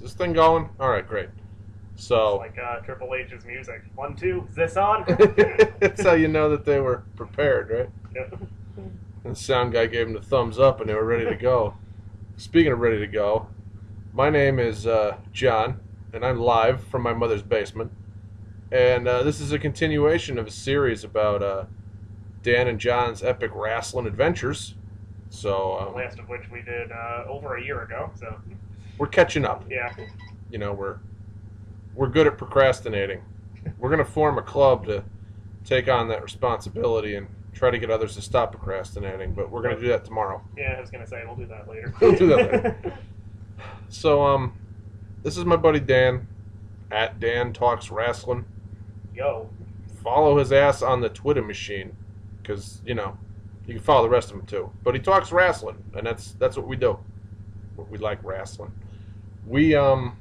this thing going? All right, great. So It's like Triple H's music. 1, 2, is this on? that's how you know that they were prepared, right? Yep. And the sound guy gave them the thumbs up, and they were ready to go. Speaking of ready to go, my name is John, and I'm live from my mother's basement. And this is a continuation of a series about Dan and John's epic rasslin adventures. So The last of which we did over a year ago. So we're catching up. yeah, You know, we're good at procrastinating. We're gonna form a club to take on that responsibility and try to get others to stop procrastinating. But we're gonna do that tomorrow. yeah. I was gonna say we'll do that later. We'll do that later. So this is my buddy Dan at dantalksrasslin. Yo, Follow his ass on the Twitter machine, because you can follow the rest of him too. But he talks wrestling, and that's what we do. We like wrestling. We gone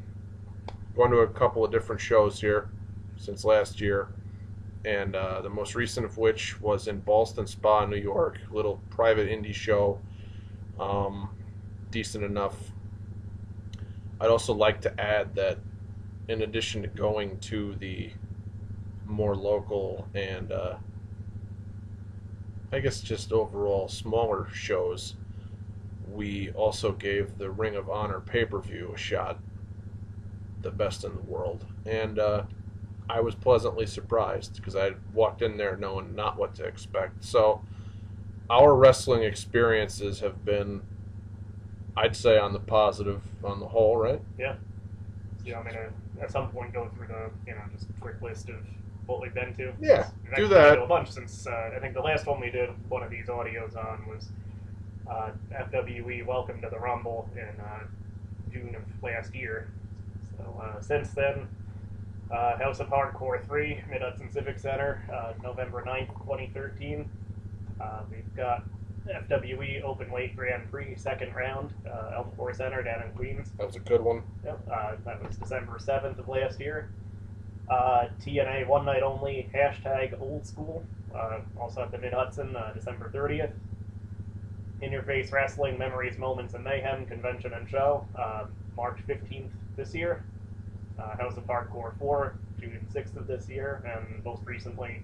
to a couple of different shows here since last year, and the most recent of which was in Ballston Spa, New York. Little private indie show, decent enough. I'd also like to add that in addition to going to the more local and I guess just overall smaller shows, we also gave the Ring of Honor pay-per-view a shot, the best in the world, and I was pleasantly surprised because I walked in there knowing not what to expect. So our wrestling experiences have been, I'd say, on the positive on the whole, right? yeah. So you want me to at some point go through the just quick list of what we've been to? Yeah, We've do actually been that. to a bunch since I think the last one we did one of these audios on was FWE Welcome to the Rumble in June of last year. So since then, House of Hardcore 3, Mid-Hudson Civic Center, November 9th, 2013. We've got FWE Openweight Grand Prix, second round, Elmore Center down in Queens. That was a good one. Yep, that was December 7th of last year. TNA One Night Only, hashtag Old School, also at the Mid-Hudson, December 30th. In Your Face Wrestling, Memories, Moments, and Mayhem Convention and Show, March 15th this year. House of Hardcore 4, June 6th of this year, and most recently,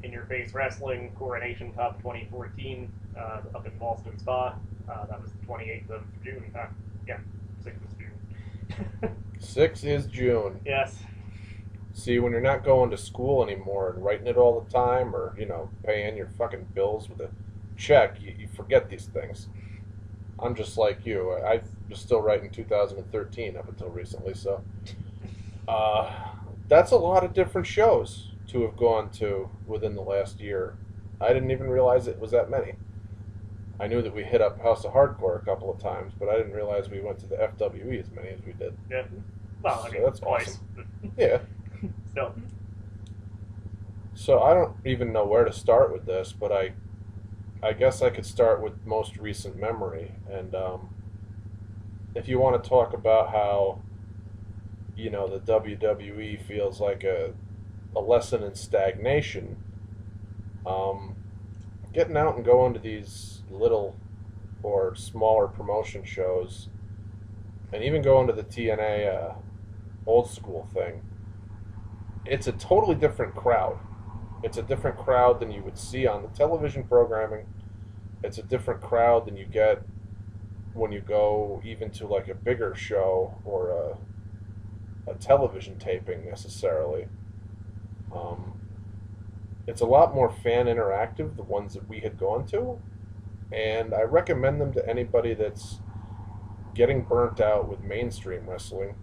In Your Face Wrestling, Coronation Cup 2014, up in Ballston Spa. That was the 28th of June. Yeah, 6th is June. 6 is June. Yes. See, when you're not going to school anymore and writing it all the time, or paying your fucking bills with a check, you forget these things. I'm just like you. I was still writing 2013 up until recently, so that's a lot of different shows to have gone to within the last year. I didn't even realize it was that many. I knew that we hit up House of Hardcore a couple of times, but I didn't realize we went to the FWE as many as we did. Yeah. Well, I So mean, that's twice. awesome. Yeah. Still. So I don't even know where to start with this, but I guess I could start with most recent memory. And if you want to talk about how the WWE feels like a lesson in stagnation, getting out and going to these little or smaller promotion shows, and even going to the TNA old school thing, it's a totally different crowd. It's a different crowd than you would see on the television programming. It's a different crowd than you get when you go even to like a bigger show or a television taping necessarily. It's a lot more fan interactive, the ones that we had gone to, and I recommend them to anybody that's getting burnt out with mainstream wrestling.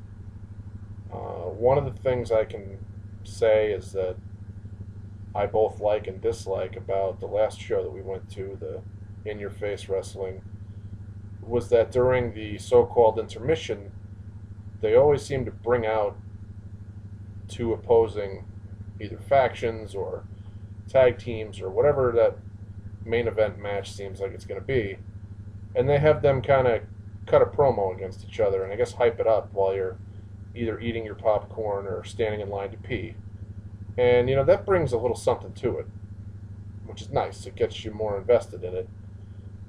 One of the things I can say is that I both like and dislike about the last show that we went to, the In Your Face Wrestling, was that during the so-called intermission, they always seem to bring out two opposing either factions or tag teams or whatever that main event match seems like it's going to be, and they have them kind of cut a promo against each other and I guess hype it up while you're either eating your popcorn or standing in line to pee. And that brings a little something to it, which is nice. It gets you more invested in it.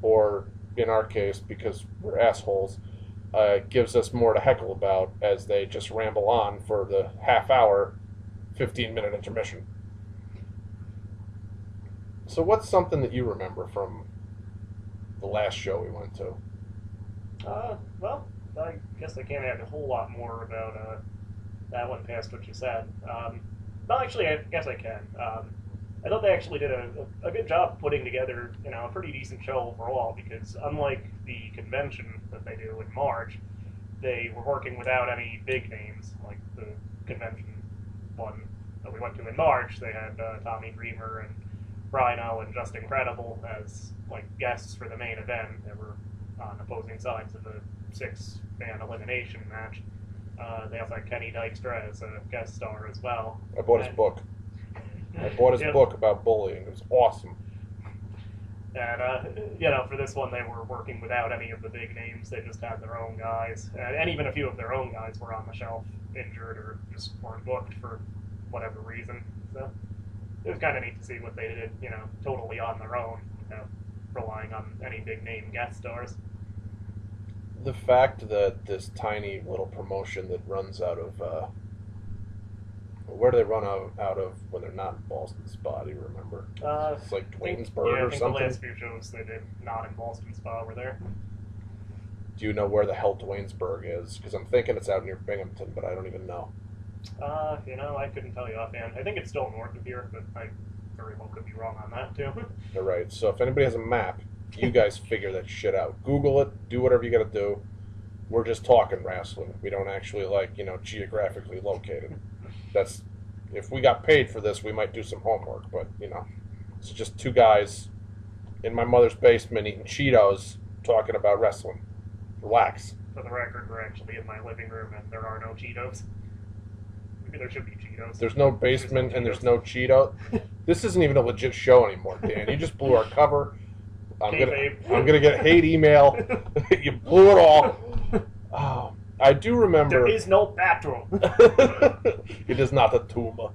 Or in our case, because we're assholes, gives us more to heckle about as they just ramble on for the half hour, 15-minute intermission. So what's something that you remember from the last show we went to? Well, I guess I can't add a whole lot more about that one past what you said. Well, actually, I guess I can. I thought they actually did a good job putting together, a pretty decent show overall. Because unlike the convention that they do in March, they were working without any big names like the convention one that we went to in March. They had Tommy Dreamer and Rhino and Just Incredible as like guests for the main event. They were on opposing sides of the 6-man elimination match. They also had Kenny Dykstra as a guest star as well. I bought his book. I bought his book about bullying. It was awesome. And, for this one, they were working without any of the big names. They just had their own guys. And even a few of their own guys were on the shelf, injured, or just weren't booked for whatever reason. So it was kind of neat to see what they did, totally on their own, without relying on any big name guest stars. The fact that this tiny little promotion that runs out of where do they run out of when they're not in Boston Spa? Do you remember? It's like Waynesburg or something. The last few shows they did not in Boston Spa were there. Do you know where the hell Dwaynesburg is? Because I'm thinking it's out near Binghamton, but I don't even know. I couldn't tell you offhand. I think it's still north of here, but I very well could be wrong on that too. All right. So if anybody has a map, you guys figure that shit out. Google it. Do whatever you got to do. We're just talking wrestling. We don't actually geographically located. That's if we got paid for this, we might do some homework. But it's just two guys in my mother's basement eating Cheetos, talking about wrestling. Relax. For the record, we're actually in my living room, and there are no Cheetos. Maybe there should be Cheetos. There's no basement and there's no Cheeto. This isn't even a legit show anymore, Dan. You just blew our cover. I'm gonna get hate email. You blew it all. Oh, I do remember. There is no bathroom. It is not a tumor.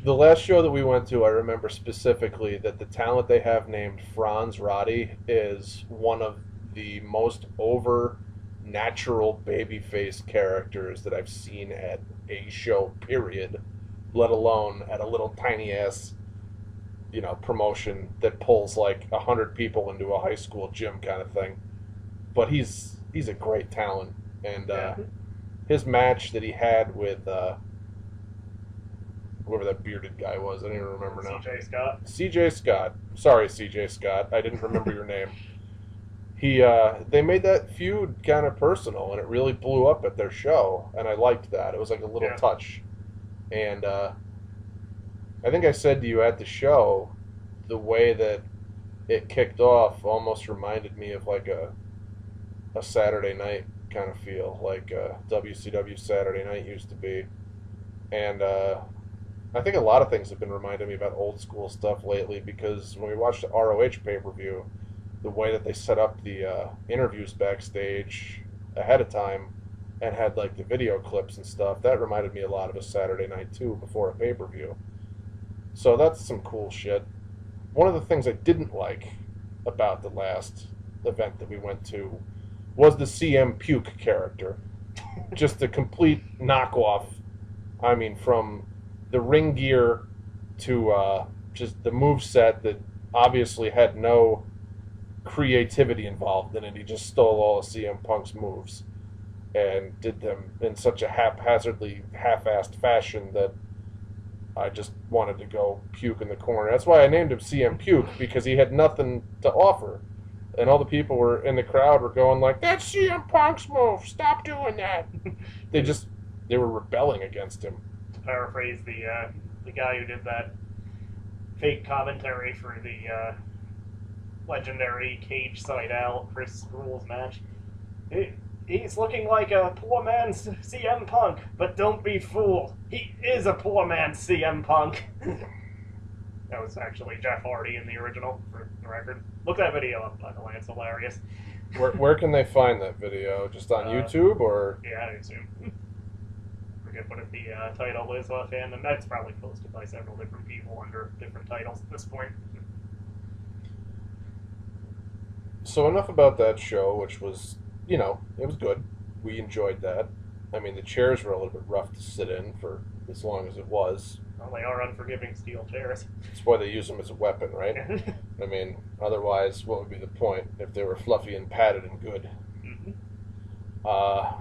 The last show that we went to, I remember specifically that the talent they have named Franz Roddy is one of the most over natural babyface characters that I've seen at a show, period, let alone at a little tiny ass promotion that pulls like 100 people into a high school gym kind of thing. But he's a great talent, and his match that he had with whoever that bearded guy was, I don't even remember now. CJ Scott. CJ Scott. Sorry, CJ Scott. I didn't remember your name. They made that feud kind of personal, and it really blew up at their show, and I liked that. It was like a little touch. And I think I said to you at the show, the way that it kicked off almost reminded me of like a Saturday night kind of feel, like WCW Saturday Night used to be. And I think a lot of things have been reminding me about old school stuff lately, because when we watched the ROH pay-per-view, the way that they set up the interviews backstage ahead of time and had like the video clips and stuff, that reminded me a lot of a Saturday night too, before a pay-per-view. So that's some cool shit. One of the things I didn't like about the last event that we went to was the CM Puke character. Just a complete knockoff. I mean, from the ring gear to just the moveset that obviously had no creativity involved in it. He just stole all of CM Punk's moves and did them in such a haphazardly half-assed fashion that I just wanted to go puke in the corner. That's why I named him CM Puke, because he had nothing to offer. And all the people were in the crowd were going like, "That's CM Punk's move. Stop doing that." They were rebelling against him. To paraphrase the guy who did that fake commentary for the legendary Cage Side Out Chris Rules match, he's looking like a poor man's CM Punk, but don't be fooled. He is a poor man's CM Punk. That was actually Jeff Hardy in the original, for the record. Look that video up, by the way. It's hilarious. Where can they find that video? Just on YouTube, or? Yeah, I assume. Forget what the title is offhand, and that's probably posted by several different people under different titles at this point. So enough about that show, which was you know, it was good. We enjoyed that. I mean, the chairs were a little bit rough to sit in for as long as it was. Well, they are unforgiving steel chairs. That's why they use them as a weapon, right? I mean, otherwise, what would be the point if they were fluffy and padded and good? Mm-hmm. Uh,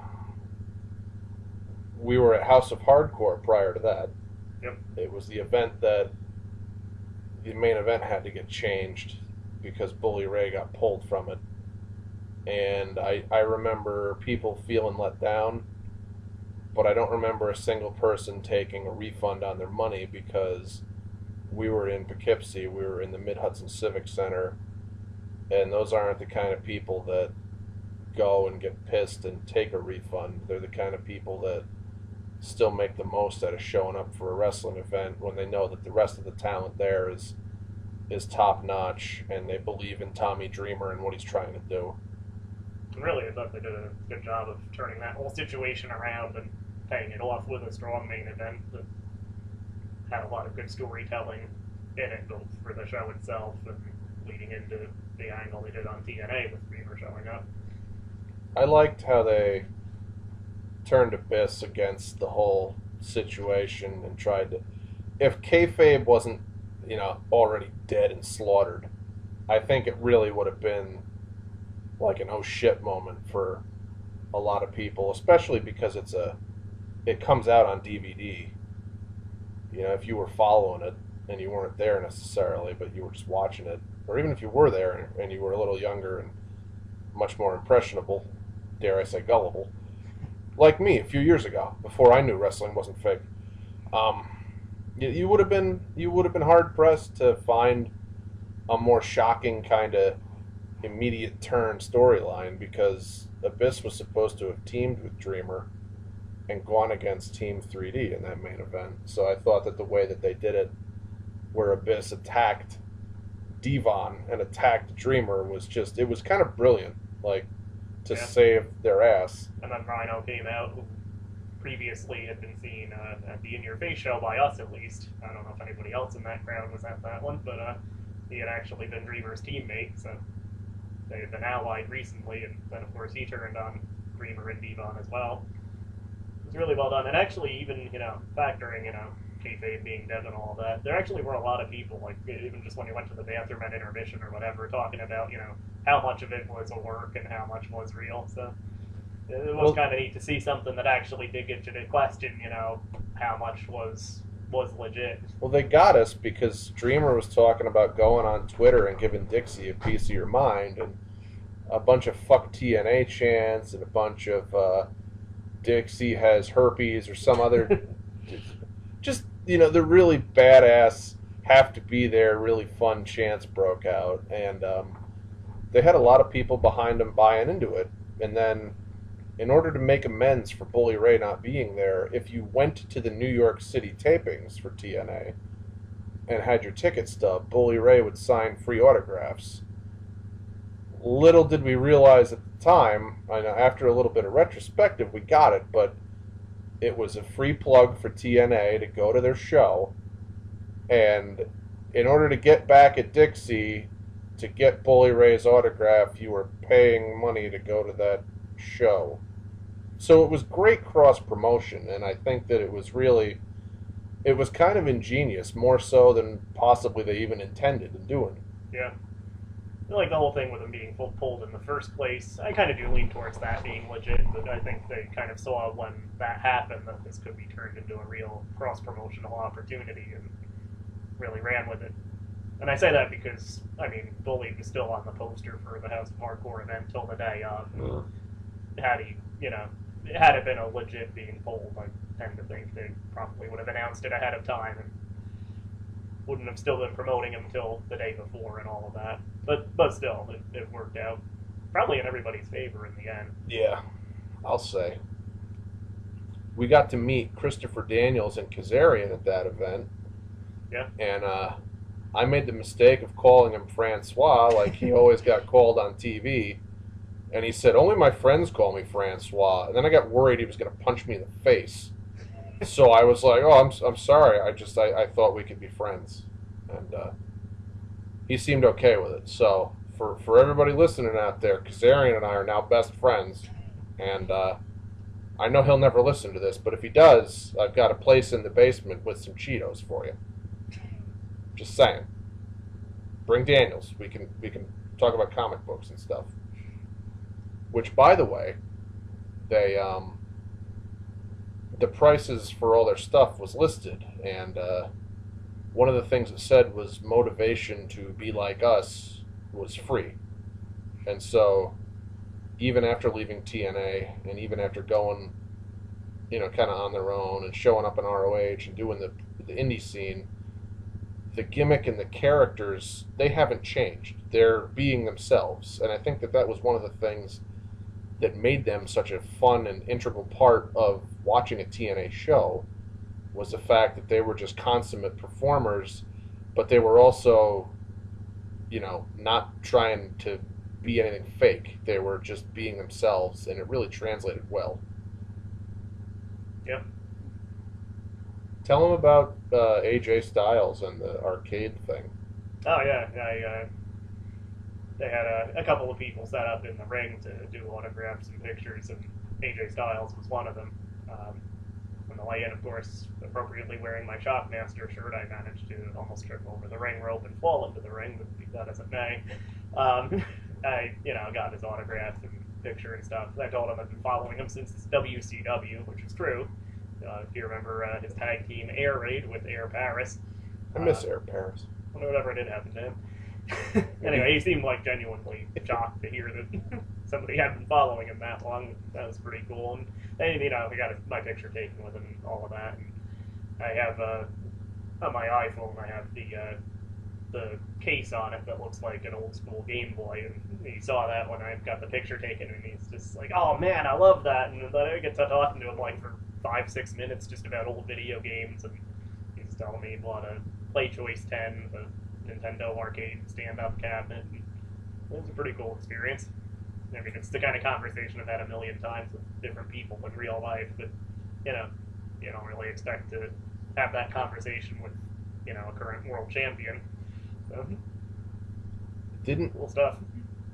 we were at House of Hardcore prior to that. Yep. It was the event that the main event had to get changed because Bully Ray got pulled from it. And I remember people feeling let down, but I don't remember a single person taking a refund on their money because we were in Poughkeepsie, we were in the Mid-Hudson Civic Center, and those aren't the kind of people that go and get pissed and take a refund. They're the kind of people that still make the most out of showing up for a wrestling event when they know that the rest of the talent there is top notch and they believe in Tommy Dreamer and what he's trying to do. Really, I thought they did a good job of turning that whole situation around and paying it off with a strong main event that had a lot of good storytelling in it, both for the show itself and leading into the angle they did on TNA with Dreamer showing up. I liked how they turned Abyss against the whole situation and tried to. If kayfabe wasn't, already dead and slaughtered, I think it really would have been like an oh shit moment for a lot of people, especially because it comes out on DVD. If you were following it and you weren't there necessarily, but you were just watching it, or even if you were there and you were a little younger and much more impressionable, dare I say gullible, like me a few years ago, before I knew wrestling wasn't fake, you would have been hard pressed to find a more shocking kind of immediate turn storyline, because Abyss was supposed to have teamed with Dreamer and gone against Team 3D in that main event. So I thought that the way that they did it, where Abyss attacked Devon and attacked Dreamer, it was kind of brilliant, like, to save their ass. And then Rhino came out, who previously had been seen at the In Your Face show, by us at least. I don't know if anybody else in that crowd was at that one, but he had actually been Dreamer's teammate, so they had been allied recently, and then of course he turned on Dreamer and Devon as well. It was really well done, and actually even, factoring, kayfabe being dead and all that, there actually were a lot of people, like, even just when you went to the bathroom at intermission or whatever, talking about, how much of it was a work and how much was real, so it was kind of neat to see something that actually did get you to question, how much was legit. Well, they got us because Dreamer was talking about going on Twitter and giving Dixie a piece of your mind, and a bunch of fuck TNA chants and a bunch of Dixie has herpes or some other just, the really badass, have to be there, really fun chants broke out, and they had a lot of people behind them buying into it. And then, in order to make amends for Bully Ray not being there, if you went to the New York City tapings for TNA and had your ticket stub, Bully Ray would sign free autographs. Little did we realize at the time, I know after a little bit of retrospective, we got it, but it was a free plug for TNA to go to their show, and in order to get back at Dixie to get Bully Ray's autograph, you were paying money to go to that show. So it was great cross promotion, and I think that it was kind of ingenious, more so than possibly they even intended in doing. Yeah. I like the whole thing with them being pulled in the first place. I kind of do lean towards that being legit, but I think they kind of saw when that happened that this could be turned into a real cross-promotional opportunity and really ran with it. And I say that because, Bully was still on the poster for the House of Hardcore event till the day of. Had it been a legit being pulled, I tend to think they probably would have announced it ahead of time and wouldn't have still been promoting him until the day before and all of that. But still, it worked out probably in everybody's favor in the end. Yeah, I'll say. We got to meet Christopher Daniels and Kazarian at that event. Yeah. And I made the mistake of calling him Francois, like he always got called on TV. And he said, only my friends call me Francois. And then I got worried he was going to punch me in the face. So I was like, oh, I'm sorry. I thought we could be friends. And he seemed okay with it. So for everybody listening out there, Kazarian and I are now best friends, and I know he'll never listen to this, but if he does, I've got a place in the basement with some Cheetos for you. Just saying. Bring Daniels. We can talk about comic books and stuff. Which, by the way, they the prices for all their stuff was listed, and one of the things it said was motivation to be like us was free. And so, even after leaving TNA, and even after going, kind of on their own and showing up in ROH and doing the indie scene, the gimmick and the characters, they haven't changed. They're being themselves. And I think that was one of the things that made them such a fun and integral part of watching a TNA show, was the fact that they were just consummate performers, but they were also, not trying to be anything fake. They were just being themselves, and it really translated well. Yep. Tell them about AJ Styles and the arcade thing. Oh yeah, they had a couple of people set up in the ring to do autographs and pictures, and AJ Styles was one of them. On the way in, of course, appropriately wearing my Shockmaster shirt, I managed to almost trip over the ring rope and fall into the ring, but be that as it may. I got his autograph and picture and stuff. I told him I've been following him since WCW, which is true. If you remember his tag team Air Raid with Air Paris. I miss Air Paris. Whatever did happen to him. Anyway, he seemed like genuinely shocked to hear that somebody had been following him that long. That was pretty cool. And we got my picture taken with him and all of that. And I have on my iPhone, I have the case on it that looks like an old school Game Boy, and he saw that when I got the picture taken, and he's just like, "Oh man, I love that!" And then I get to talking to him like for 5-6 minutes just about old video games, and he's telling me he bought a PlayChoice 10, the Nintendo arcade stand-up cabinet. And it was a pretty cool experience. I mean, it's the kind of conversation I've had a million times with different people in real life, but you don't really expect to have that conversation with a current world champion. So, Didn't cool stuff.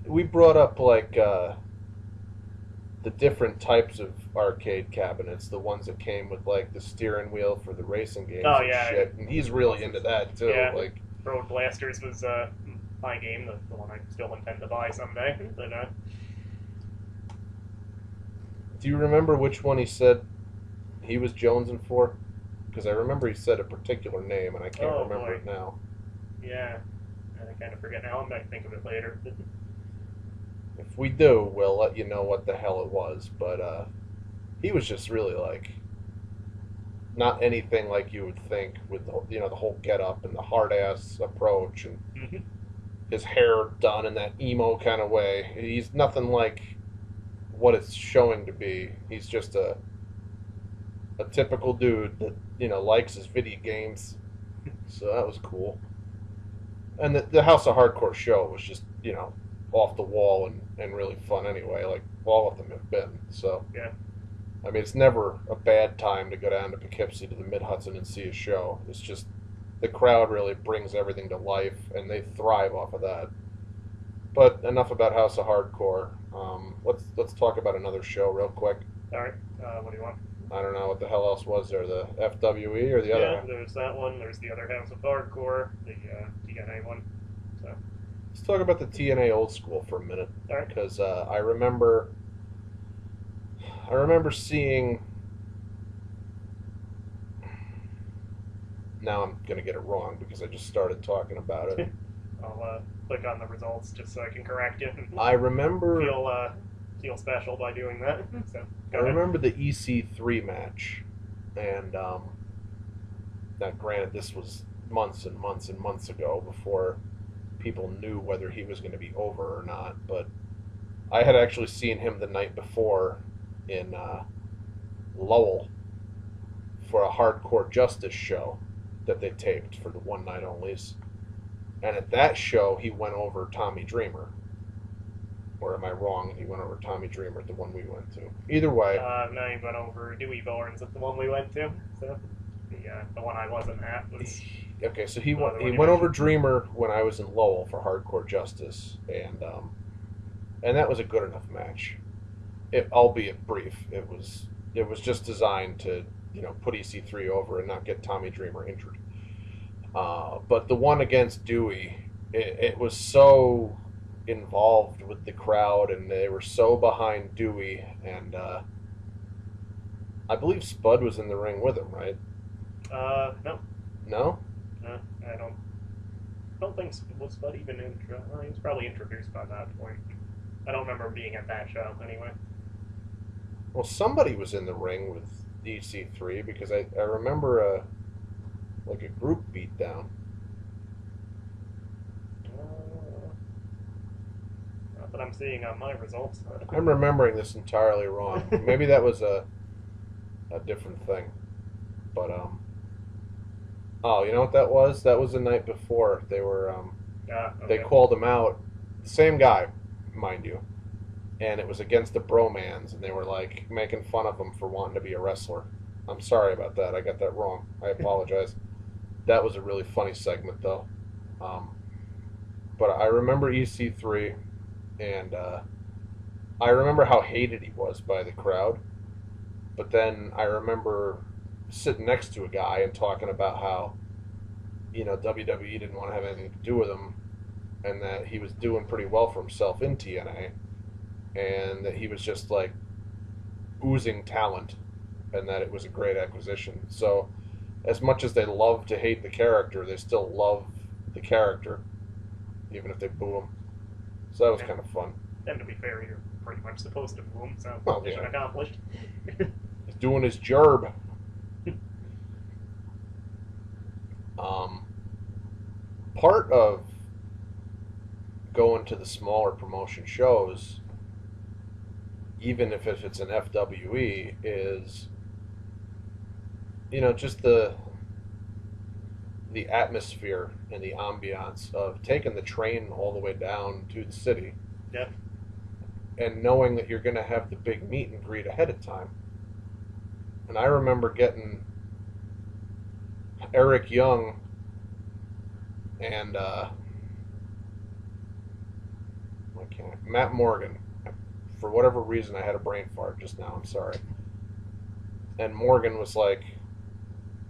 we brought up like the different types of arcade cabinets, the ones that came with like the steering wheel for the racing games Oh, and yeah. shit, and he's really into that too. Yeah. Like, Road Blasters was my game, the one I still intend to buy someday. But do you remember which one he said he was jonesing for? Because I remember he said a particular name, and I can't remember it now. Yeah, I kind of forget now. I might think of it later. If we do, we'll let you know what the hell it was. But he was just really like not anything like you would think, with the whole get up and the hard ass approach and his hair done in that emo kind of way. He's nothing like what it's showing to be. He's just a typical dude that likes his video games. So that was cool. And the House of Hardcore show was just off the wall and really fun anyway, like all of them have been. So yeah, I mean, it's never a bad time to go down to Poughkeepsie to the Mid-Hudson and see a show. It's just the crowd really brings everything to life, and they thrive off of that. But enough about House of Hardcore. Let's talk about another show real quick. All right. What do you want? I don't know what the hell else was there. The FWE or the other? Yeah, there's that one. There's the other House of Hardcore, the TNA one. So let's talk about the TNA old school for a minute, all right. Because I remember seeing. Now I'm gonna get it wrong because I just started talking about it. I'll click on the results just so I can correct you. I remember feel special by doing that. So I remember the EC3 match, and now granted this was months and months and months ago before people knew whether he was going to be over or not, but I had actually seen him the night before in Lowell for a Hardcore Justice show that they taped for the one night onlys, and at that show he went over Tommy Dreamer. Or am I wrong? And he went over Tommy Dreamer at the one we went to. Either way. No, he went over Dewey Barnes at the one we went to. So the one I wasn't at was. okay, so The other he one you went over mentioned. Dreamer when I was in Lowell for Hardcore Justice, and that was a good enough match. Albeit brief. It was just designed to put EC3 over and not get Tommy Dreamer injured. But the one against Dewey, it was so involved with the crowd, and they were so behind Dewey, and I believe Spud was in the ring with him, right? No, No? no, I don't think was Spud even he was probably introduced by that point. I don't remember him being at that show anyway. Well, somebody was in the ring with EC3 because I remember like a group beatdown. Not that I'm seeing on my results. I'm remembering this entirely wrong. Maybe that was a different thing. But oh, you know what that was? That was the night before they were Okay. they called him out. The same guy, mind you, and it was against the Bromans, and they were like making fun of him for wanting to be a wrestler. I'm sorry about that. I got that wrong. I apologize. That was a really funny segment, though. Um, but I remember EC3, and I remember how hated he was by the crowd. But then I remember sitting next to a guy and talking about how WWE didn't want to have anything to do with him, and that he was doing pretty well for himself in TNA, and that he was just like oozing talent, and that it was a great acquisition. So, as much as they love to hate the character, they still love the character, even if they boo him. So that was kind of fun. And to be fair, you're pretty much supposed to boo him, so Well, mission yeah. accomplished. He's doing his job. Part of going to the smaller promotion shows, even if it's an FWE, is just the atmosphere and the ambiance of taking the train all the way down to the city. Yep. And knowing that you're going to have the big meet and greet ahead of time. And I remember getting Eric Young and Matt Morgan. For whatever reason, I had a brain fart just now. I'm sorry. And Morgan was like,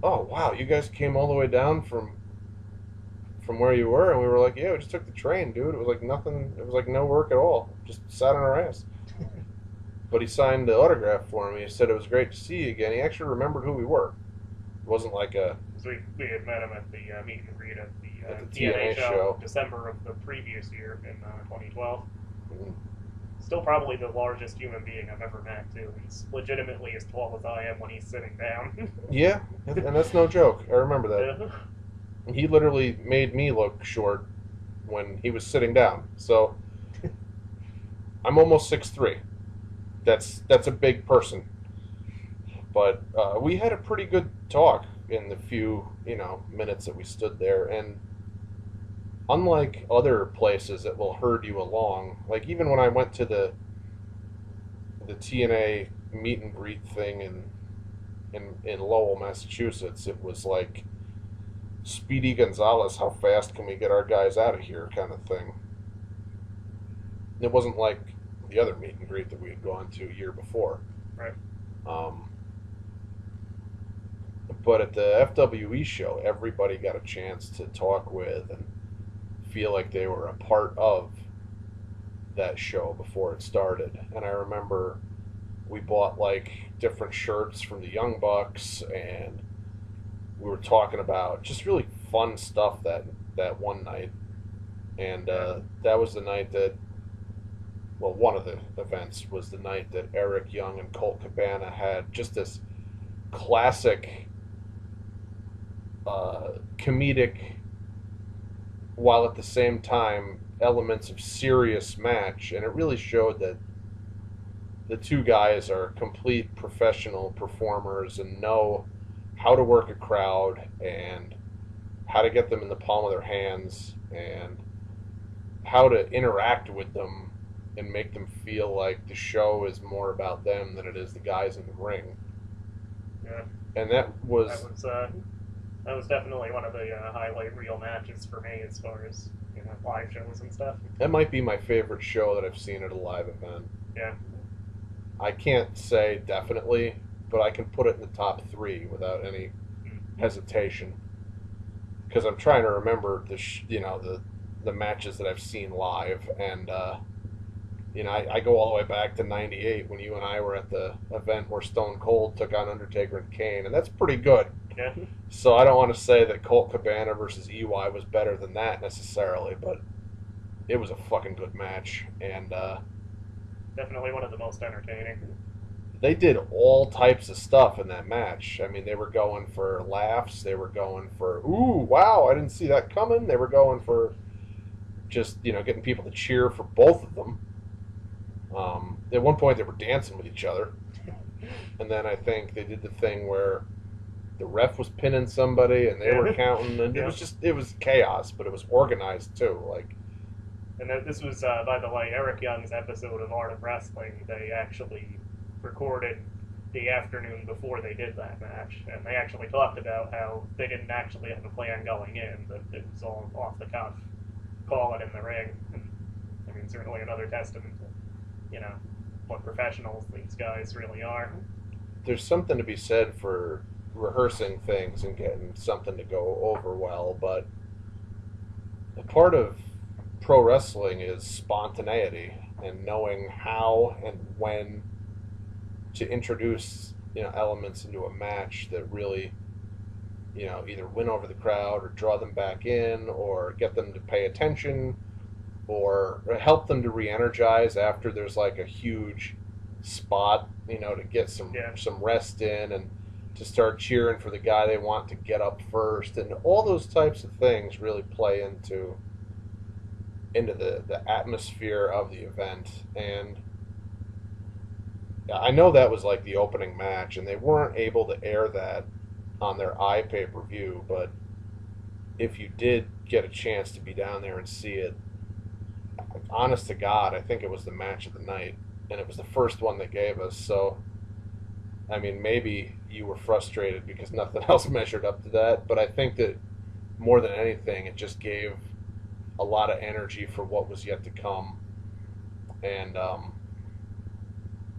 "Oh wow, you guys came all the way down from where you were," and we were like, "Yeah, we just took the train, dude. It was like nothing. It was like no work at all. Just sat on our ass." But he signed the autograph for me. He said it was great to see you again. He actually remembered who we were. It wasn't like a So we had met him at the meet and greet at the TNA TNA show. December of the previous year in 2012. Mhm. Still probably the largest human being I've ever met, too. He's legitimately as tall as I am when he's sitting down. Yeah, and that's no joke. I remember that. He literally made me look short when he was sitting down. So I'm almost 6'3". That's a big person. But we had a pretty good talk in the few minutes that we stood there, and unlike other places that will herd you along, like even when I went to the TNA meet and greet thing in Lowell, Massachusetts, it was like Speedy Gonzalez, how fast can we get our guys out of here kind of thing. It wasn't like the other meet and greet that we had gone to a year before. Right. But at the FWE show, everybody got a chance to talk with and feel like they were a part of that show before it started. And I remember we bought like different shirts from the Young Bucks, and we were talking about just really fun stuff that one night. And that was the night that, well, one of the events was the night that Eric Young and Colt Cabana had just this classic comedic, while at the same time elements of serious match, and it really showed that the two guys are complete professional performers and know how to work a crowd and how to get them in the palm of their hands and how to interact with them and make them feel like the show is more about them than it is the guys in the ring. Yeah. And that was That was definitely one of the highlight reel matches for me as far as live shows and stuff. That might be my favorite show that I've seen at a live event. Yeah. I can't say definitely, but I can put it in the top three without any hesitation. Because I'm trying to remember the matches that I've seen live, and I go all the way back to '98 when you and I were at the event where Stone Cold took on Undertaker and Kane, and that's pretty good. Yeah. So I don't want to say that Colt Cabana versus EY was better than that necessarily, but it was a fucking good match, and Definitely one of the most entertaining. they did all types of stuff in that match. I mean, they were going for laughs. They were going for, ooh, wow, I didn't see that coming. They were going for just, getting people to cheer for both of them. At one point, they were dancing with each other. And then I think they did the thing where the ref was pinning somebody and they were counting. And it was chaos, but it was organized too. And this was, by the way, Eric Young's episode of Art of Wrestling. They actually recorded the afternoon before they did that match, and they actually talked about how they didn't actually have a plan going in, that it was all off the cuff, call it in the ring. And I mean, certainly another testament to, what professionals these guys really are. There's something to be said for rehearsing things and getting something to go over well, but a part of pro wrestling is spontaneity and knowing how and when to introduce elements into a match that really either win over the crowd or draw them back in or get them to pay attention or help them to re-energize after there's like a huge spot, to get some rest in and to start cheering for the guy they want to get up first, and all those types of things really play into the atmosphere of the event. And I know that was like the opening match, and they weren't able to air that on their pay-per-view, but if you did get a chance to be down there and see it, honest to God, I think it was the match of the night, and it was the first one they gave us. So, I mean, maybe you were frustrated because nothing else measured up to that, but I think that more than anything, it just gave a lot of energy for what was yet to come. And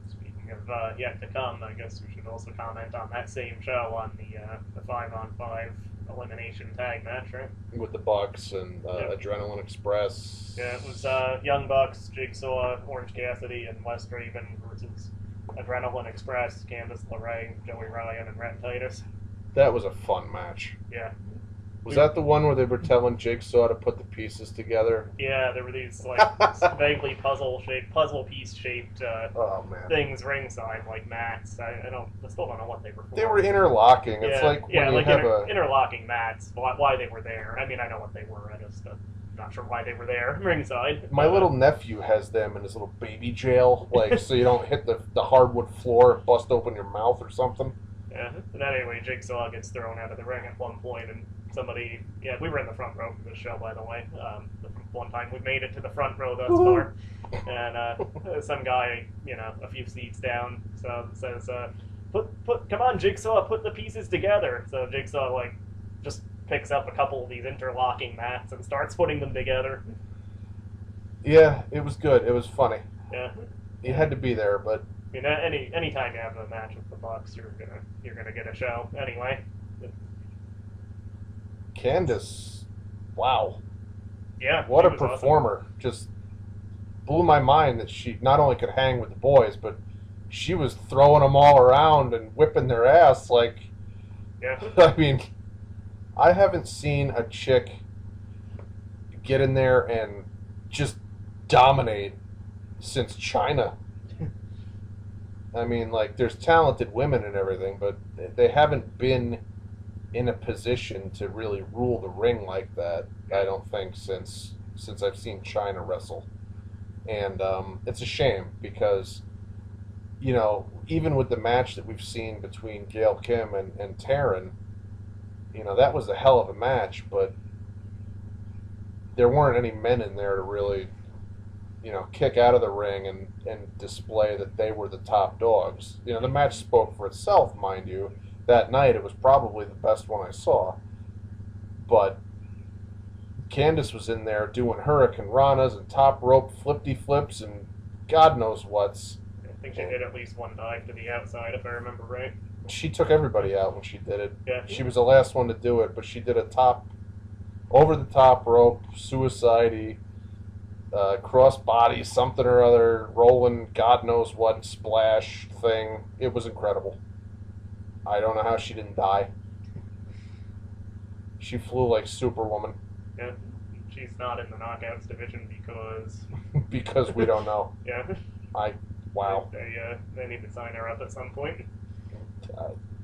speaking of yet to come, I guess we should also comment on that same show on the 5-on-5 elimination tag match, right? With the Bucks and Adrenaline Express. Yeah, it was Young Bucks, Jigsaw, Orange Cassidy, and Wes Draven versus Adrenaline Express, Candice LeRae, Joey Ryan, and Rhett Titus. That was a fun match. Yeah. Was that the one where they were telling Jigsaw to put the pieces together? Yeah, there were these vaguely puzzle piece shaped things ringside, like mats. I still don't know what they were for. They were interlocking. It's like when you have interlocking mats. Why they were there? I mean, I know what they were. I just not sure why they were there ringside. My little nephew has them in his little baby jail, so you don't hit the hardwood floor, bust open your mouth or something. Yeah. And anyway, Jigsaw gets thrown out of the ring at one point, and somebody, we were in the front row for this show, by the way. The one time we made it to the front row thus far. And some guy, a few seats down, says, come on, Jigsaw, put the pieces together. So Jigsaw, just picks up a couple of these interlocking mats and starts putting them together. Yeah, it was good. It was funny. Yeah. You had to be there, but I mean, anytime you have a match with the Bucks, you're gonna get a show anyway. Candice, wow. Yeah. What a performer. Awesome. Just blew my mind that she not only could hang with the boys, but she was throwing them all around and whipping their ass. Yeah. I mean, I haven't seen a chick get in there and just dominate since China. I mean, there's talented women and everything, but they haven't been in a position to really rule the ring like that, I don't think, since I've seen China wrestle. And it's a shame because, even with the match that we've seen between Gail Kim and Taryn, that was a hell of a match, but there weren't any men in there to really, kick out of the ring and display that they were the top dogs. The match spoke for itself, mind you. That night, it was probably the best one I saw. But Candace was in there doing hurricane ranas and top rope flippy flips and God knows what's. I think she did at least one dive to the outside, if I remember right. She took everybody out when she did it. Yeah. She was the last one to do it, but she did a over the top rope, suicide cross body, something or other, rolling God knows what splash thing. It was incredible. I don't know how she didn't die. She flew like Superwoman. Yeah. She's not in the knockouts division because... because we don't know. Yeah. Wow. They need to sign her up at some point.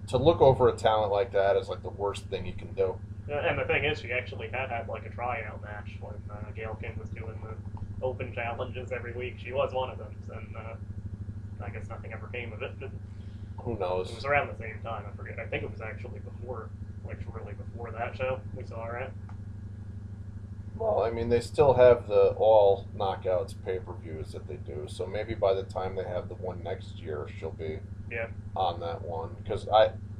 To look over a talent like that is like the worst thing you can do. And the thing is, she actually had like a tryout match when Gailkin was doing the open challenges every week. She was one of them, and I guess nothing ever came of it. Who knows? It was around the same time. I forget. I think it was actually before, like really before that show we saw her at. Well, I mean, they still have the all knockouts pay-per-views that they do, so maybe by the time they have the one next year, she'll be on that one. Because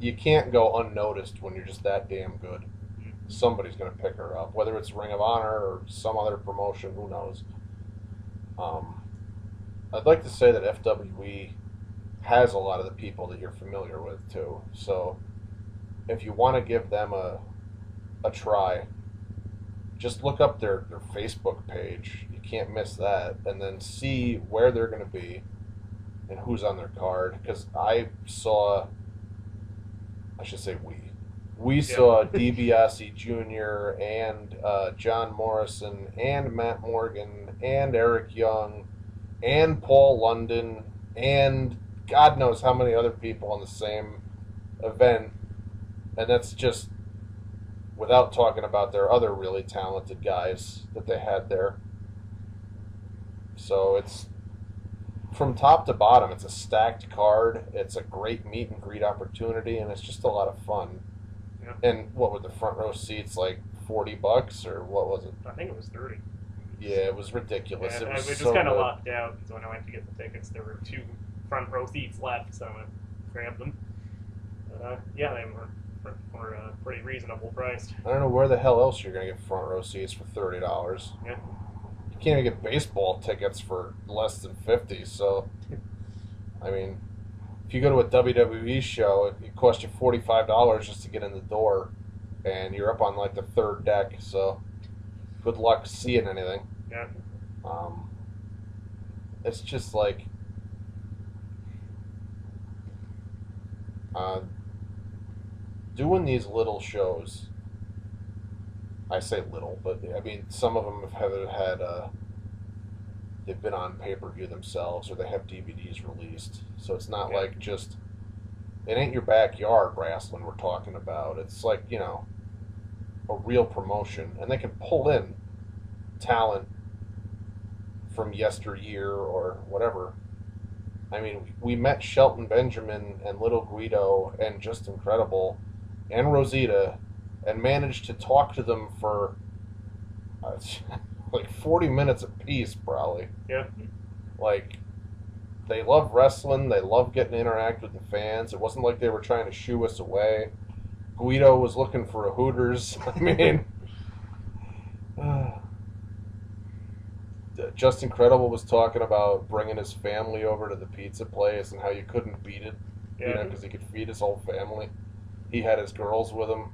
you can't go unnoticed when you're just that damn good. Somebody's going to pick her up, whether it's Ring of Honor or some other promotion, who knows. I'd like to say that FWE has a lot of the people that you're familiar with, too. So if you want to give them a try, just look up their Facebook page. You can't miss that. And then see where they're going to be and who's on their card. Because I saw DiBiase Jr. and John Morrison and Matt Morgan and Eric Young and Paul London and God knows how many other people on the same event. And that's just without talking about their other really talented guys that they had there. So it's from top to bottom, it's a stacked card. It's a great meet and greet opportunity, and it's just a lot of fun. Yeah. And what were the front row seats, like $40 or what was it? I think it was 30. Yeah, it was ridiculous. Yeah, it was we just so kind of good. lucked out, so when I went to get the tickets, there were 2 front row seats left, so I grabbed them. But, yeah, they were pretty reasonable priced. I don't know where the hell else you're going to get front row seats for $30. Yeah. You can't even get baseball tickets for less than $50, so, I mean, if you go to a WWE show, it costs you $45 just to get in the door, and you're up on, like, the 3rd deck, so good luck seeing anything. Yeah. It's just like, doing these little shows, I say little, but I mean, some of them have had, they've been on pay-per-view themselves, or they have DVDs released, so it's not like just, it ain't your backyard wrestling we're talking about. It's like, you know, a real promotion, and they can pull in talent from yesteryear or whatever. I mean, we met Shelton Benjamin and Little Guido and Just Incredible and Rosita and managed to talk to them for like 40 minutes apiece, probably. Yeah. Like, they love wrestling. They love getting to interact with the fans. It wasn't like they were trying to shoo us away. Guido was looking for a Hooters. I mean, Just Incredible was talking about bringing his family over to the pizza place and how you couldn't beat it, you know, because he could feed his whole family. He had his girls with him.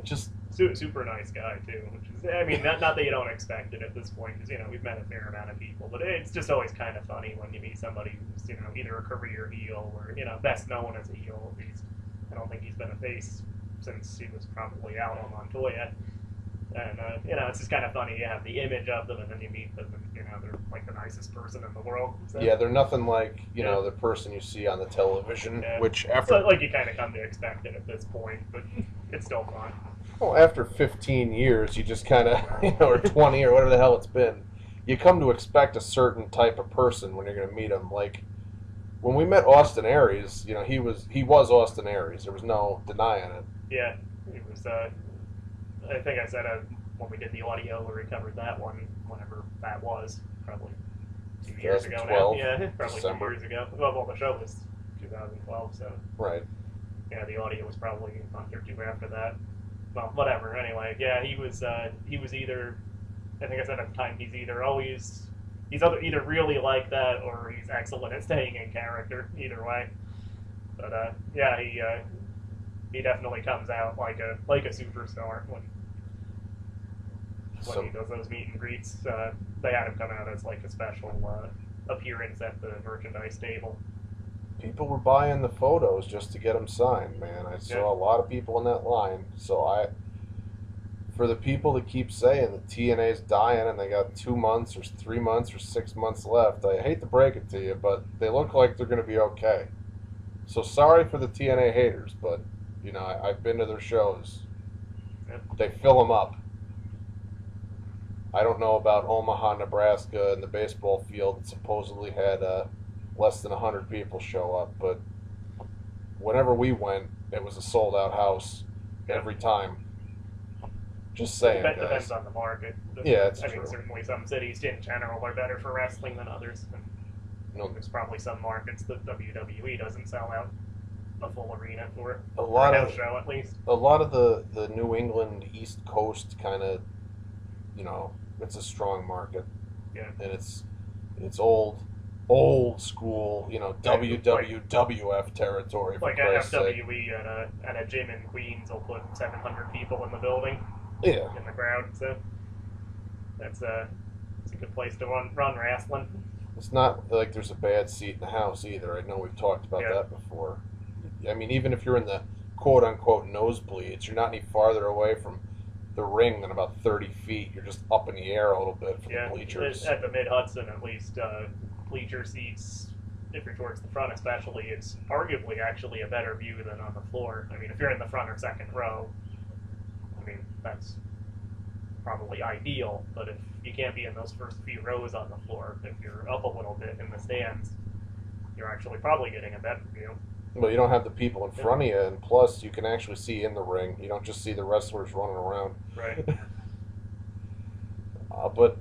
Just super nice guy too, which is, I mean, not that you don't expect it at this point, because, you know, we've met a fair amount of people, but it's just always kind of funny when you meet somebody who's, you know, either a career heel or, you know, best known as a heel at least. I don't think he's been a face since he was probably out on Montoya. And, you know, it's just kind of funny. You have the image of them, and then you meet them, and, you know, they're like the nicest person in the world. So. Yeah, they're nothing like, you know, the person you see on the television, which after... So, like, you kind of come to expect it at this point, but it's still fun. Well, after 15 years, you just kind of, you know, or 20 or whatever the hell it's been, you come to expect a certain type of person when you're going to meet them. Like, when we met Austin Aries, you know, he was Austin Aries. There was no denying it. Yeah, he was, I think I said when we did the audio where we covered that one, whenever that was, probably 2 years ago now. Yeah, probably December. 2 years ago. Well, the show was 2012, so. Right. Yeah, the audio was probably a month or two after that. well, whatever. Anyway, yeah, he was either, I think I said at the time, he's either really like that or he's excellent at staying in character. Either way, but yeah, he definitely comes out like a superstar when he does those meet and greets. They had him come out as like a special appearance at the merchandise table. People were buying the photos just to get them signed, man. I saw a lot of people in that line. So for the people that keep saying that TNA's dying and they got 2 months or 3 months or 6 months left, I hate to break it to you, but they look like they're going to be okay. So sorry for the TNA haters, but you know I've been to their shows. They fill them up. I don't know about Omaha, Nebraska, and the baseball field that supposedly had less than 100 people show up, but whenever we went, it was a sold-out house every time. Just saying, That guys. depends on the market. Yeah, it's I true. mean, certainly some cities in general are better for wrestling than others. And No, there's probably some markets that WWE doesn't sell out a full arena for a lot a of house show at least. a lot of the New England East Coast kind of, you know, it's a strong market. Yeah. And it's old school, you know, WWF territory. For Like a Christ's sake. FWE at a gym in Queens will put 700 people in the building. Yeah. In the crowd, so it's a good place to run wrestling. It's not like there's a bad seat in the house either. I know we've talked about that before. I mean, even if you're in the quote-unquote nosebleeds, you're not any farther away from the ring than about 30 feet. You're just up in the air a little bit from the bleachers. At the Mid-Hudson, at least, bleacher seats, if you're towards the front especially, it's arguably actually a better view than on the floor. I mean, if you're in the front or second row, I mean, that's probably ideal, but if you can't be in those first few rows on the floor, if you're up a little bit in the stands, you're actually probably getting a better view. Well, you don't have the people in front of you, and plus you can actually see in the ring. You don't just see the wrestlers running around. Right. But,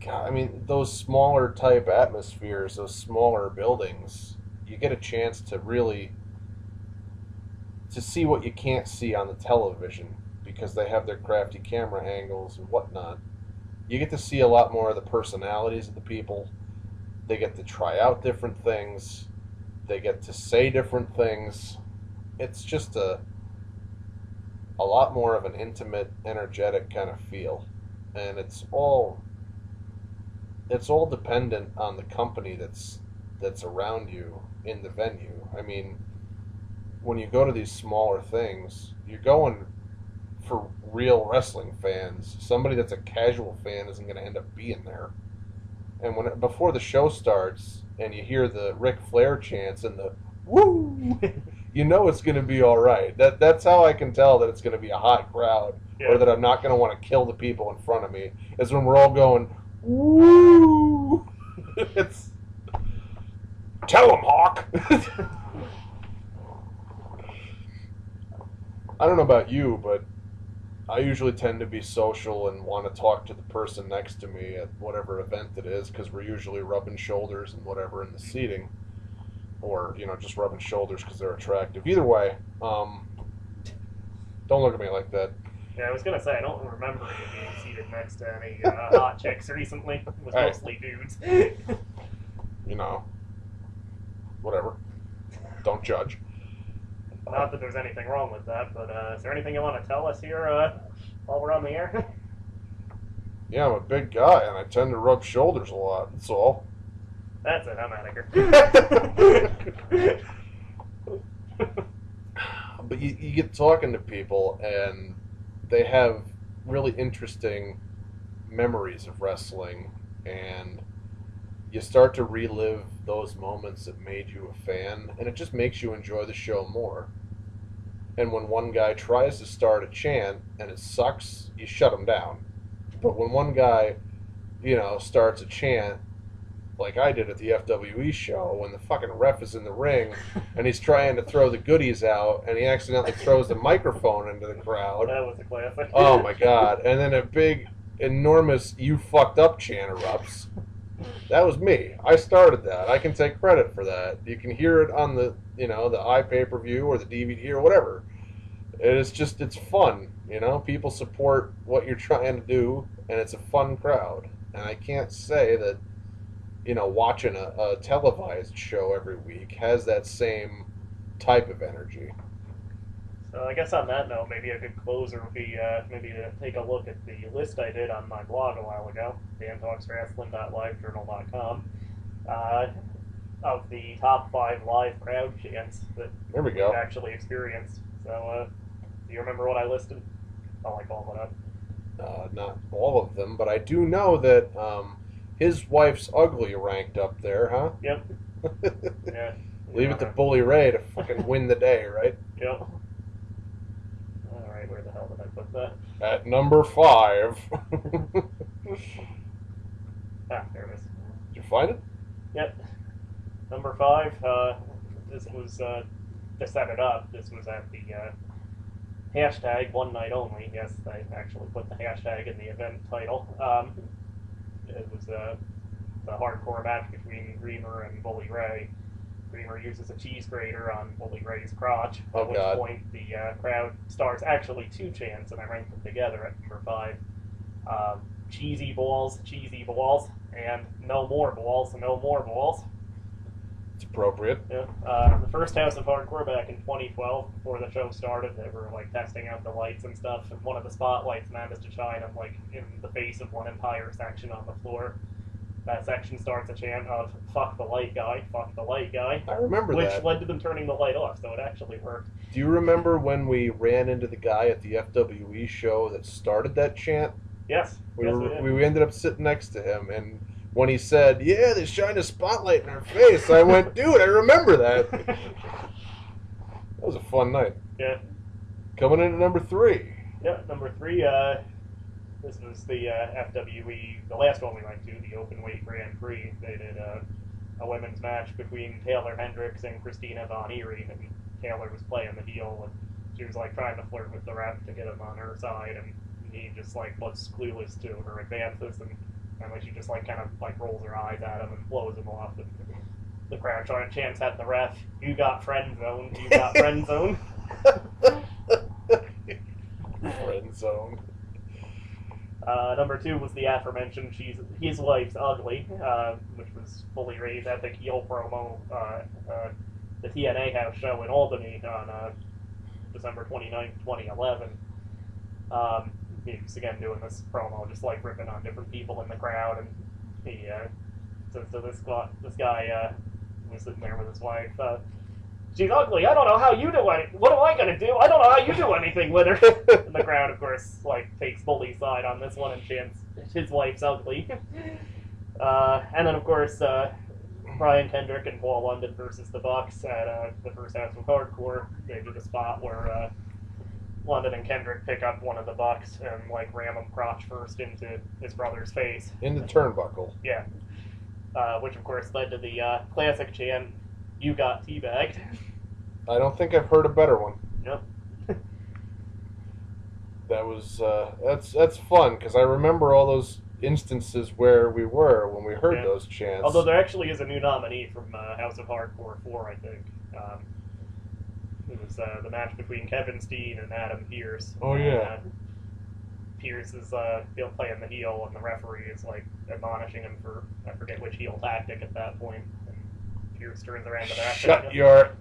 God, I mean, those smaller type atmospheres, those smaller buildings, you get a chance to really to see what you can't see on the television because they have their crafty camera angles and whatnot. You get to see a lot more of the personalities of the people. They get to try out different things. They get to say different things. It's just a lot more of an intimate, energetic kind of feel. And it's all dependent on the company that's around you in the venue. I mean, when you go to these smaller things, you're going for real wrestling fans. Somebody that's a casual fan isn't going to end up being there. And before the show starts and you hear the Ric Flair chants and the woo, you know it's going to be all right. That's how I can tell that it's going to be a hot crowd, or that I'm not going to want to kill the people in front of me. Is when we're all going woo. It's tell them, Hawk. I don't know about you, but I usually tend to be social and want to talk to the person next to me at whatever event it is, because we're usually rubbing shoulders and whatever in the seating, or just rubbing shoulders because they're attractive. Either way, don't look at me like that. Yeah, I was gonna say I don't remember you being seated next to any hot chicks recently. It was mostly dudes. Whatever. Don't judge. Not that there's anything wrong with that, but is there anything you want to tell us here while we're on the air? Yeah, I'm a big guy, and I tend to rub shoulders a lot, that's all. That's it, I'm out of here. But you get talking to people, and they have really interesting memories of wrestling, and you start to relive those moments that made you a fan, and it just makes you enjoy the show more. And when one guy tries to start a chant and it sucks, you shut him down. But when one guy, starts a chant, like I did at the FWE show, when the fucking ref is in the ring and he's trying to throw the goodies out and he accidentally throws the microphone into the crowd. That was a classic. Oh my God. And then a big, enormous "you fucked up" chant erupts. That was me. I started that. I can take credit for that. You can hear it on the, the iPay-per-view or the DVD or whatever. it's fun, you know. People support what you're trying to do, and it's a fun crowd. And I can't say that watching a televised show every week has that same type of energy. So I guess on that note, maybe a good closer would be maybe to take a look at the list I did on my blog a while ago, dantalksrasslin.livejournal.com, of the top 5 live crowd chants that There we we've go. actually experienced. So do you remember what I listed? I'll call it up. Not all of them, but I do know that his wife's ugly ranked up there, huh? Yep. Yeah. Leave it to Bully Ray to fucking win the day, right? Yep. All right, where the hell did I put that? At number 5. Ah, there it is. Did you find it? Yep. Number 5. This was to set it up. This was at the hashtag one night only. Yes, I actually put the hashtag in the event title. It was the hardcore match between Reamer and Bully Ray. Reamer uses a cheese grater on Bully Ray's crotch, Oh, at which God. point the crowd starts actually 2 chants, and I ranked them together at number 5. Cheesy balls, and no more balls, no more balls. It's appropriate. Yeah. The first House of Hardcore back in 2012, before the show started, they were testing out the lights and stuff, and one of the spotlights managed to shine on in the face of one entire section on the floor. That section starts a chant of "fuck the light guy, fuck the light guy," I remember which that. led to them turning the light off, so it actually worked. Do you remember when we ran into the guy at the FWE show that started that chant? Yes. We did. we ended up sitting next to him, and when he said, "Yeah, they shined a spotlight in our face," I went, "Dude, I remember that." That was a fun night. Yeah. Coming in at number 3. Yeah. Number 3. This was the FWE, the last one we went to, the Open Weight Grand Prix. They did a women's match between Taylor Hendricks and Christina Von Eerie, and Taylor was playing the heel, and she was trying to flirt with the ref to get him on her side, and he just was clueless to her advances, and finally she just kind of rolls her eyes at him and blows him off, and the crowd chants at the ref, "You got friend zone, you got friend zone." Friend zone. Number 2 was the aforementioned His Wife's Ugly, which was Bully Ray's epic heel promo, the TNA House show in Albany on December 29th, 2011. He was again doing this promo, just ripping on different people in the crowd, and he says to this guy was sitting there with his wife, "She's ugly. I don't know how you do it. What am I gonna do? I don't know how you do anything with her." And the crowd, of course, takes Bully's side on this one and chants, "His wife's ugly." And then, of course, Brian Kendrick and Paul London versus the Bucks at the first House of Hardcore. They did a spot where London and Kendrick pick up one of the Bucks and ram him crotch first into his brother's face. In the turnbuckle. Yeah. Which, of course, led to the classic chant, "You got teabagged." I don't think I've heard a better one. Yep. That was that's fun because I remember all those instances where we were when we heard those chants. Although there actually is a new nominee from House of Hardcore 4, I think. It was the match between Kevin Steen and Adam Pearce. Oh, yeah. Pierce is playing the heel, and the referee is admonishing him for I forget which heel tactic at that point. And Pierce turns around to the ref. Shut your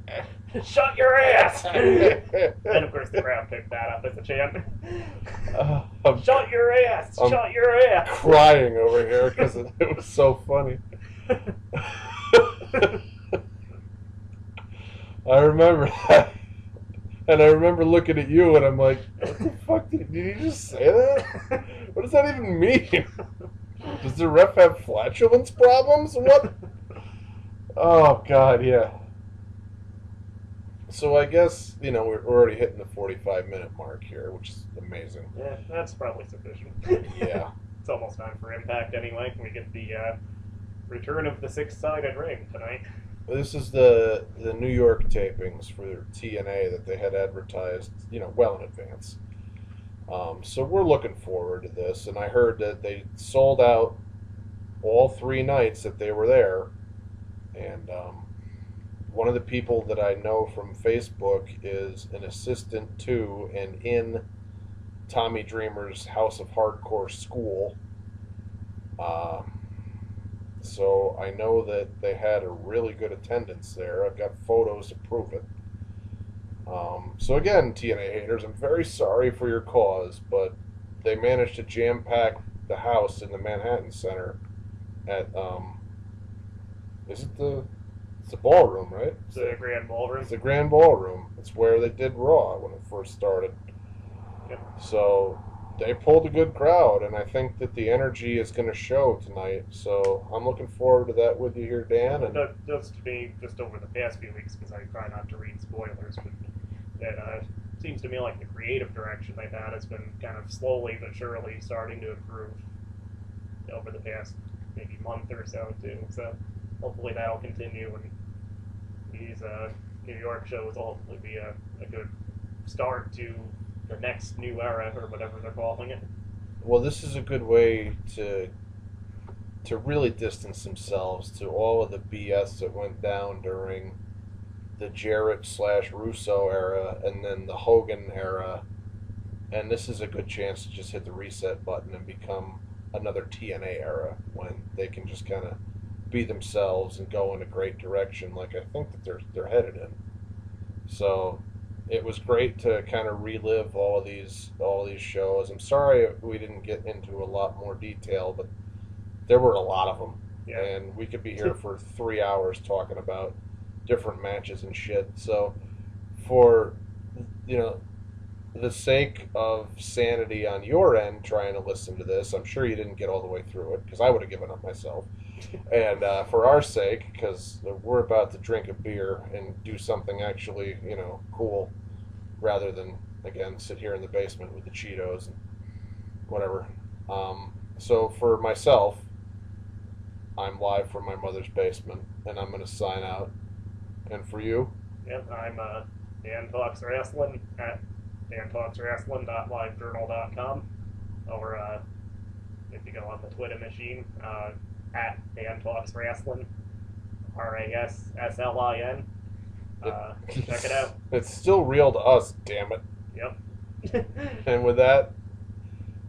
Shut your ass! And of course the crowd picked that up as a chant. Shut your ass! Shut your ass! Crying over here because it was so funny. I remember that. And I remember looking at you and I'm like, what the fuck? Did you just say that? What does that even mean? Does the ref have flatulence problems? What? Oh, God, yeah. So I guess, we're already hitting the 45-minute mark here, which is amazing. Yeah, that's probably sufficient. Yeah. It's almost time for Impact anyway. We get the return of the six-sided ring tonight. This is the New York tapings for TNA that they had advertised, well in advance. So we're looking forward to this, and I heard that they sold out all 3 nights that they were there, and one of the people that I know from Facebook is an assistant to and in Tommy Dreamer's House of Hardcore school. Uh, so I know that they had a really good attendance there. I've got photos to prove it. So again, TNA haters, I'm very sorry for your cause, but they managed to jam pack the house in the Manhattan Center at is it the it's the ballroom, right? It's the Grand Ballroom. It's the Grand Ballroom. It's where they did Raw when it first started. Yep. So they pulled a good crowd, and I think that the energy is going to show tonight. So I'm looking forward to that with you here, Dan. And Just to me, just over the past few weeks, because I try not to read spoilers, but that seems to me like the creative direction they've had has been kind of slowly but surely starting to improve over the past maybe month or so too. So hopefully that'll continue, and these New York shows will hopefully be a good start to the next new era, or whatever they're calling it. well, this is a good way to really distance themselves to all of the BS that went down during the Jarrett / Russo era and then the Hogan era. And this is a good chance to just hit the reset button and become another TNA era when they can just kind of be themselves and go in a great direction, like I think that they're headed in. So it was great to kind of relive all these shows. I'm sorry we didn't get into a lot more detail, but there were a lot of them, Yeah. and we could be here for 3 hours talking about different matches and shit. So for the sake of sanity on your end, trying to listen to this, I'm sure you didn't get all the way through it because I would have given up myself. And for our sake, because we're about to drink a beer and do something actually, cool, rather than again sit here in the basement with the Cheetos and whatever. So for myself, I'm live from my mother's basement, and I'm going to sign out. And for you? Yep, I'm Dan Talks Rasslin at dantalksrasslin.livejournal.com, or if you go on the Twitter machine, at Dan Talks Rasslin, RASSLIN. Check it out. It's still real to us, damn it. Yep. And with that,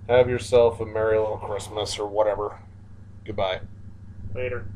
have yourself a merry little Christmas or whatever. Goodbye. Later.